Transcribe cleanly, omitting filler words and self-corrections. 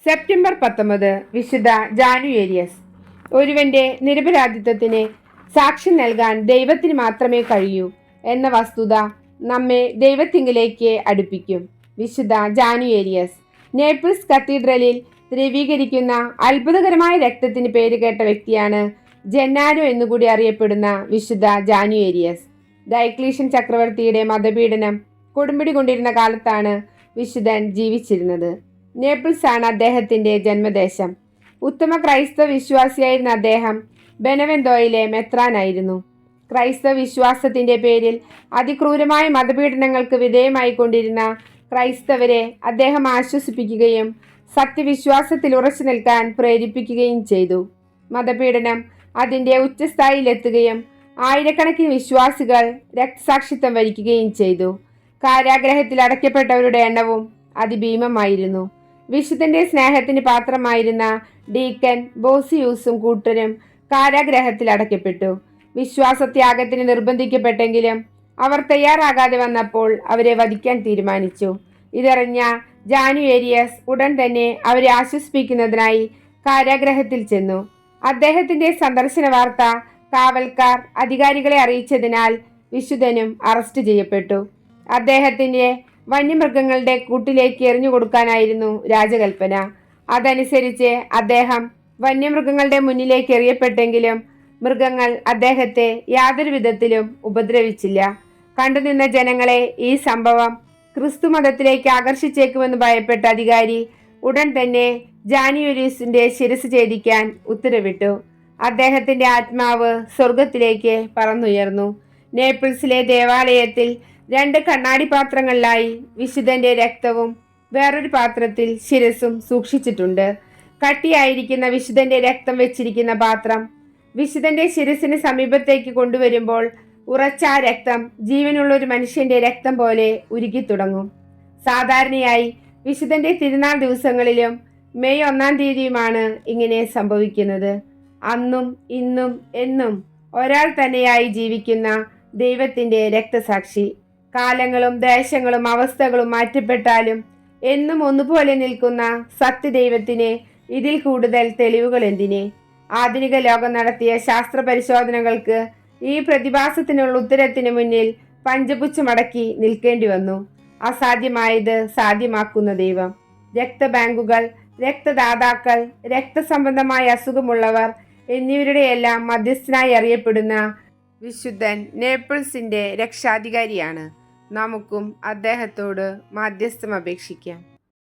September 19 വിശുദ്ധ ജാനുവേരിയസ്. ഒരുവന്റെ നിരപരാധിത്വത്തിന് സാക്ഷ്യം നൽകാൻ ദൈവത്തിന് മാത്രമേ കഴിയൂ എന്ന വസ്തുത നമ്മെ ദൈവത്തിങ്കിലേക്ക് അടുപ്പിക്കും. വിശുദ്ധ ജാനുവേരിയസ് നേപ്പിൾസ് കത്തീഡ്രലിൽ ദ്രവീകരിക്കുന്ന അത്ഭുതകരമായ രക്തത്തിന് പേരുകേട്ട വ്യക്തിയാണ് ജെന്നാരോ എന്നുകൂടി അറിയപ്പെടുന്ന വിശുദ്ധ ജാനുവേരിയസ്. ഡയക്ലീഷ്യൻ ചക്രവർത്തിയുടെ മതപീഡനം കൊടുമ്പിടി കൊണ്ടിരുന്ന കാലത്താണ് വിശുദ്ധൻ ജീവിച്ചിരുന്നത്. നേപ്പിൾസ് ആണ് അദ്ദേഹത്തിന്റെ ജന്മദേശം. ഉത്തമ ക്രൈസ്തവ വിശ്വാസിയായിരുന്ന അദ്ദേഹം ബെനവെന്തോയിലെ മെത്രാനായിരുന്നു. ക്രൈസ്തവ വിശ്വാസത്തിന്റെ പേരിൽ അതിക്രൂരമായ മതപീഡനങ്ങൾക്ക് വിധേയമായിക്കൊണ്ടിരുന്ന ക്രൈസ്തവരെ അദ്ദേഹം ആശ്വസിപ്പിക്കുകയും സത്യവിശ്വാസത്തിൽ ഉറച്ചു നിൽക്കാൻ പ്രേരിപ്പിക്കുകയും ചെയ്തു. മതപീഡനം അതിന്റെ ഉച്ചസ്ഥായിയിലെത്തുകയും ആയിരക്കണക്കിന് വിശ്വാസികൾ രക്തസാക്ഷിത്വം വരിക്കുകയും ചെയ്തു. കാരാഗ്രഹത്തിൽ അടയ്ക്കപ്പെട്ടവരുടെ എണ്ണവും അതിഭീമമായിരുന്നു. വിശുദ്ധന്റെ സ്നേഹത്തിന് പാത്രമായിരുന്ന ഡീക്കൻ ബോസിയൂസും കൂട്ടരും കാരാഗ്രഹത്തിൽ അടയ്ക്കപ്പെട്ടു. വിശ്വാസത്യാഗത്തിന് നിർബന്ധിക്കപ്പെട്ടെങ്കിലും അവർ തയ്യാറാകാതെ വന്നപ്പോൾ അവരെ വധിക്കാൻ തീരുമാനിച്ചു. ഇതറിഞ്ഞ ജാനുവേരിയസ് ഉടൻ തന്നെ അവരെ ആശ്വസിപ്പിക്കുന്നതിനായി കാരാഗ്രഹത്തിൽ ചെന്നു. അദ്ദേഹത്തിന്റെ സന്ദർശന വാർത്ത കാവൽക്കാർ അധികാരികളെ അറിയിച്ചതിനാൽ വിശുദ്ധനും അറസ്റ്റ് ചെയ്യപ്പെട്ടു. അദ്ദേഹത്തിന്റെ വന്യമൃഗങ്ങളുടെ കൂട്ടിലേക്ക് എറിഞ്ഞു കൊടുക്കാനായിരുന്നു രാജകൽപ്പന. അതനുസരിച്ച് അദ്ദേഹം വന്യമൃഗങ്ങളുടെ മുന്നിലേക്ക് എറിയപ്പെട്ടെങ്കിലും മൃഗങ്ങൾ അദ്ദേഹത്തെ യാതൊരു വിധത്തിലും ഉപദ്രവിച്ചില്ല. കണ്ടുനിന്ന ജനങ്ങളെ ഈ സംഭവം ക്രിസ്തു മതത്തിലേക്ക് ആകർഷിച്ചേക്കുമെന്ന് ഭയപ്പെട്ട അധികാരി ഉടൻ തന്നെ ജാനുവേരിയസിന്റെ ശിരസ് ഛേദിക്കാൻ ഉത്തരവിട്ടു. അദ്ദേഹത്തിന്റെ ആത്മാവ് സ്വർഗത്തിലേക്ക് പറന്നുയർന്നു. നേപ്പിൾസിലെ ദേവാലയത്തിൽ 2 കണ്ണാടി പാത്രങ്ങളിലായി വിശുദ്ധന്റെ രക്തവും വേറൊരു പാത്രത്തിൽ ശിരസും സൂക്ഷിച്ചിട്ടുണ്ട്. കട്ടിയായിരിക്കുന്ന വിശുദ്ധന്റെ രക്തം വെച്ചിരിക്കുന്ന പാത്രം വിശുദ്ധന്റെ ശിരസിന് സമീപത്തേക്ക് കൊണ്ടുവരുമ്പോൾ ഉറച്ച ആ രക്തം ജീവനുള്ള ഒരു മനുഷ്യന്റെ രക്തം പോലെ ഉരുകിത്തുടങ്ങും. സാധാരണയായി വിശുദ്ധന്റെ തിരുനാൾ ദിവസങ്ങളിലും മെയ് 1-ാം തീയതിയുമാണ് ഇങ്ങനെ സംഭവിക്കുന്നത്. അന്നും ഇന്നും എന്നും ഒരാൾ തന്നെയായി ജീവിക്കുന്ന ദൈവത്തിന്റെ രക്തസാക്ഷി. കാലങ്ങളും ദേശങ്ങളും അവസ്ഥകളും മാറ്റപ്പെട്ടാലും എന്നും ഒന്നുപോലെ നിൽക്കുന്ന സത്യദൈവത്തിന് ഇതിൽ കൂടുതൽ തെളിവുകൾ എന്തിന്? ആധുനിക ലോകം നടത്തിയ ശാസ്ത്ര പരിശോധനകൾക്ക് ഈ പ്രതിഭാസത്തിനുള്ള ഉത്തരത്തിന് മുന്നിൽ പഞ്ചപുച്ഛമടക്കി നിൽക്കേണ്ടി വന്നു. അസാധ്യമായത് സാധ്യമാക്കുന്ന ദൈവം. രക്തബാങ്കുകൾ, രക്തദാതാക്കൾ, രക്തസംബന്ധമായ അസുഖമുള്ളവർ എന്നിവരുടെയെല്ലാം മധ്യസ്ഥനായി അറിയപ്പെടുന്ന വിശുദ്ധൻ നേപ്പിൾസിന്റെ രക്ഷാധികാരിയാണ്. നമുക്കും അദ്ദേഹത്തോട് മാധ്യസ്ഥം അപേക്ഷിക്കാം.